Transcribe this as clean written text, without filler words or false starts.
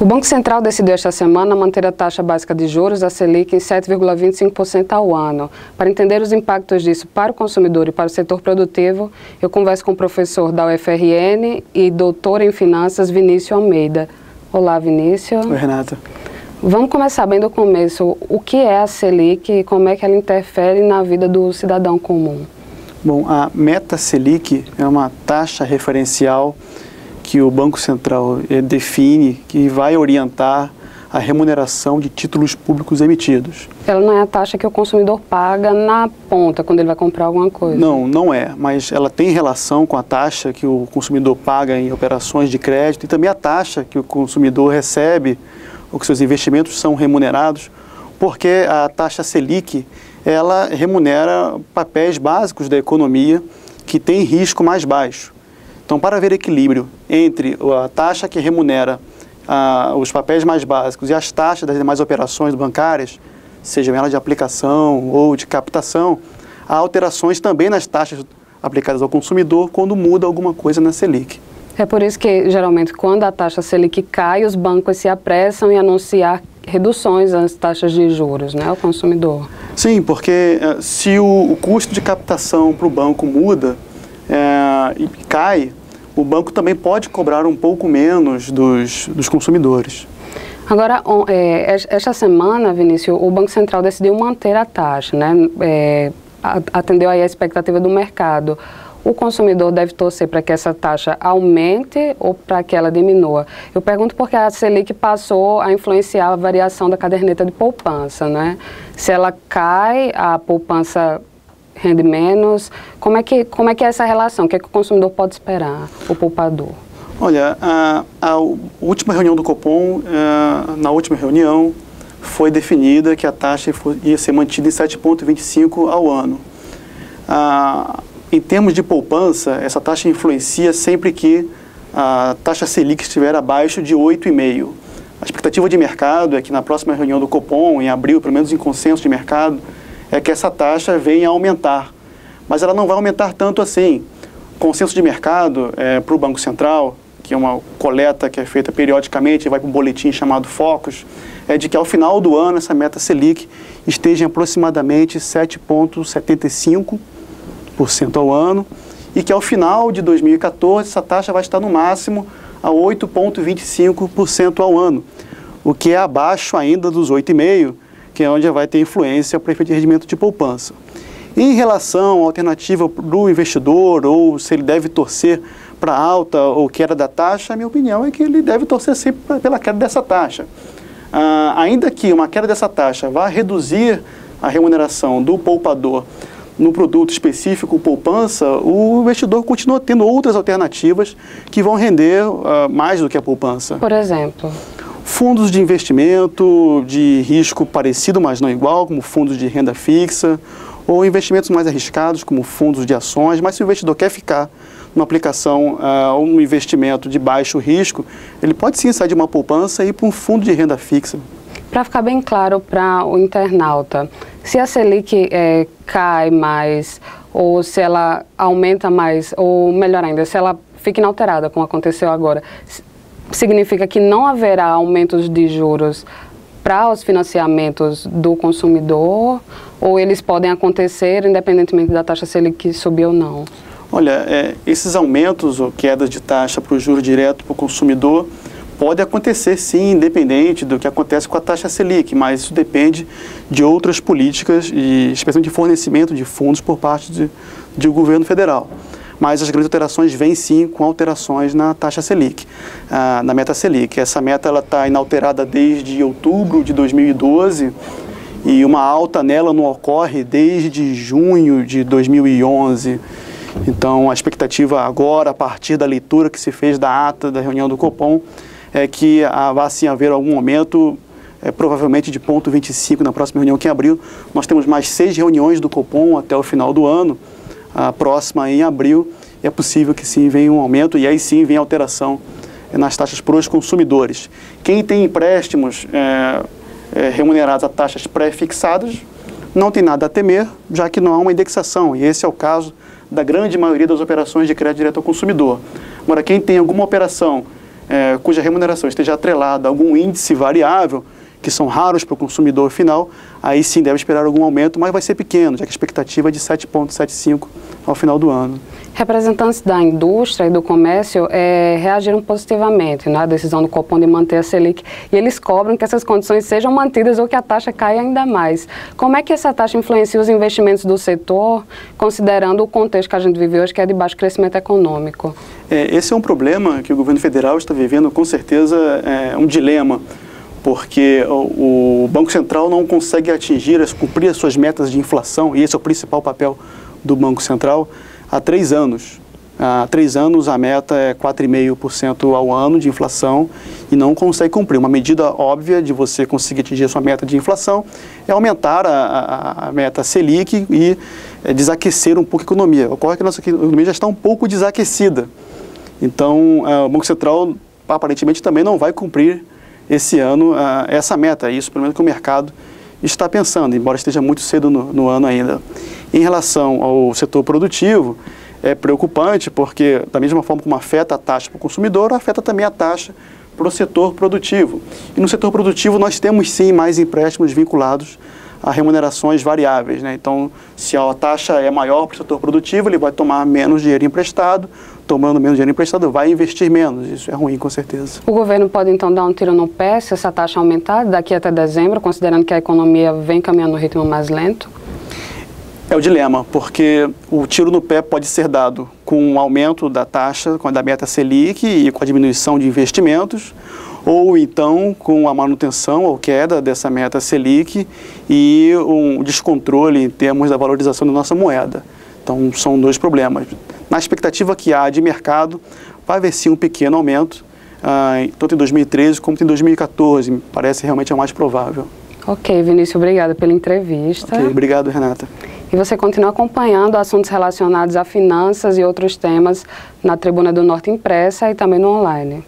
O Banco Central decidiu esta semana manter a taxa básica de juros, a Selic, em 7,25% ao ano. Para entender os impactos disso para o consumidor e para o setor produtivo, eu converso com o professor da UFRN e doutor em finanças, Vinícius Almeida. Olá, Vinícius. Oi, Renata. Vamos começar bem do começo. O que é a Selic e como é que ela interfere na vida do cidadão comum? Bom, a meta Selic é uma taxa referencial que o Banco Central define, que vai orientar a remuneração de títulos públicos emitidos. Ela não é a taxa que o consumidor paga na ponta, quando ele vai comprar alguma coisa? Não, não é, mas ela tem relação com a taxa que o consumidor paga em operações de crédito e também a taxa que o consumidor recebe, ou que seus investimentos são remunerados, porque a taxa Selic, ela remunera papéis básicos da economia que têm risco mais baixo. Então, para haver equilíbrio entre a taxa que remunera os papéis mais básicos e as taxas das demais operações bancárias, sejam elas de aplicação ou de captação, há alterações também nas taxas aplicadas ao consumidor quando muda alguma coisa na Selic. É por isso que, geralmente, quando a taxa Selic cai, os bancos se apressam em anunciar reduções às taxas de juros, né, ao consumidor. Sim, porque se o custo de captação para o banco muda e cai, o banco também pode cobrar um pouco menos dos consumidores. Agora, esta semana, Vinícius, o Banco Central decidiu manter a taxa, né? Atendeu aí a expectativa do mercado. O consumidor deve torcer para que essa taxa aumente ou para que ela diminua? Eu pergunto porque a Selic passou a influenciar a variação da caderneta de poupança, né? Se ela cai, a poupança rende menos. Como é que é essa relação? O que é que o consumidor pode esperar, o poupador? Olha, a última reunião do Copom, na última reunião, foi definida que a taxa ia ser mantida em 7,25 ao ano. Em termos de poupança, essa taxa influencia sempre que a taxa Selic estiver abaixo de 8,5. A expectativa de mercado é que na próxima reunião do Copom, em abril, pelo menos em consenso de mercado, é que essa taxa venha a aumentar. Mas ela não vai aumentar tanto assim. O consenso de mercado para o Banco Central, que é uma coleta que é feita periodicamente e vai para um boletim chamado Focus, é de que ao final do ano essa meta Selic esteja em aproximadamente 7,75% ao ano e que ao final de 2014 essa taxa vai estar no máximo a 8,25% ao ano, o que é abaixo ainda dos 8,5%, que é onde vai ter influência para o efeito de rendimento de poupança. Em relação à alternativa do investidor, ou se ele deve torcer para alta ou queda da taxa, a minha opinião é que ele deve torcer sempre pela queda dessa taxa. Ainda que uma queda dessa taxa vá reduzir a remuneração do poupador no produto específico poupança, o investidor continua tendo outras alternativas que vão render mais do que a poupança. Por exemplo? Fundos de investimento de risco parecido, mas não igual, como fundos de renda fixa, ou investimentos mais arriscados, como fundos de ações. Mas se o investidor quer ficar numa aplicação ou um investimento de baixo risco, ele pode sim sair de uma poupança e ir para um fundo de renda fixa. Para ficar bem claro para o internauta, se a Selic cai mais, ou se ela aumenta mais, ou melhor ainda, se ela fica inalterada, como aconteceu agora, significa que não haverá aumentos de juros para os financiamentos do consumidor, ou eles podem acontecer independentemente da taxa Selic subir ou não? Olha, esses aumentos ou quedas de taxa para o juro direto para o consumidor pode acontecer sim, independente do que acontece com a taxa Selic, mas isso depende de outras políticas, especialmente de fornecimento de fundos por parte do governo federal. Mas as grandes alterações vêm sim com alterações na taxa Selic, na meta Selic. Essa meta está inalterada desde outubro de 2012 e uma alta nela não ocorre desde junho de 2011. Então, a expectativa agora, a partir da leitura que se fez da ata da reunião do Copom, é que vá sim haver algum aumento, provavelmente de 0,25 na próxima reunião que em abril. Nós temos mais 6 reuniões do Copom até o final do ano. A próxima em abril, é possível que sim venha um aumento e aí sim vem alteração nas taxas para os consumidores. Quem tem empréstimos remunerados a taxas pré-fixadas não tem nada a temer, já que não há uma indexação, e esse é o caso da grande maioria das operações de crédito direto ao consumidor. Agora, quem tem alguma operação cuja remuneração esteja atrelada a algum índice variável, que são raros para o consumidor final, aí sim deve esperar algum aumento, mas vai ser pequeno, já que a expectativa é de 7,75 ao final do ano. Representantes da indústria e do comércio reagiram positivamente à decisão do Copom de manter a Selic, e eles cobram que essas condições sejam mantidas ou que a taxa caia ainda mais. Como é que essa taxa influencia os investimentos do setor, considerando o contexto que a gente vive hoje, que é de baixo crescimento econômico? Esse é um problema que o governo federal está vivendo, com certeza é um dilema, porque o Banco Central não consegue cumprir as suas metas de inflação, e esse é o principal papel do Banco Central, há 3 anos. Há 3 anos a meta é 4,5% ao ano de inflação e não consegue cumprir. Uma medida óbvia de você conseguir atingir a sua meta de inflação é aumentar a meta Selic e desaquecer um pouco a economia. Ocorre que a nossa economia já está um pouco desaquecida. Então, o Banco Central aparentemente também não vai cumprir esse ano essa meta. É isso, pelo menos, que o mercado está pensando, embora esteja muito cedo no ano ainda. Em relação ao setor produtivo, é preocupante porque, da mesma forma como afeta a taxa para o consumidor, afeta também a taxa para o setor produtivo. E no setor produtivo nós temos sim mais empréstimos vinculados a remunerações variáveis, né? Então, se a taxa é maior para o setor produtivo, ele vai tomar menos dinheiro emprestado, tomando menos dinheiro emprestado, vai investir menos. Isso é ruim, com certeza. O governo pode, então, dar um tiro no pé se essa taxa aumentar daqui até dezembro, considerando que a economia vem caminhando no ritmo mais lento? É o dilema, porque o tiro no pé pode ser dado com o aumento da taxa, da meta Selic e com a diminuição de investimentos, ou então com a manutenção ou queda dessa meta Selic e um descontrole em termos da valorização da nossa moeda. Então, são 2 problemas. Na expectativa que há de mercado, vai haver sim um pequeno aumento, tanto em 2013 como em 2014, me parece realmente o mais provável. Ok, Vinícius, obrigada pela entrevista. Ok, obrigado, Renata. E você continua acompanhando assuntos relacionados a finanças e outros temas na Tribuna do Norte impressa e também no online.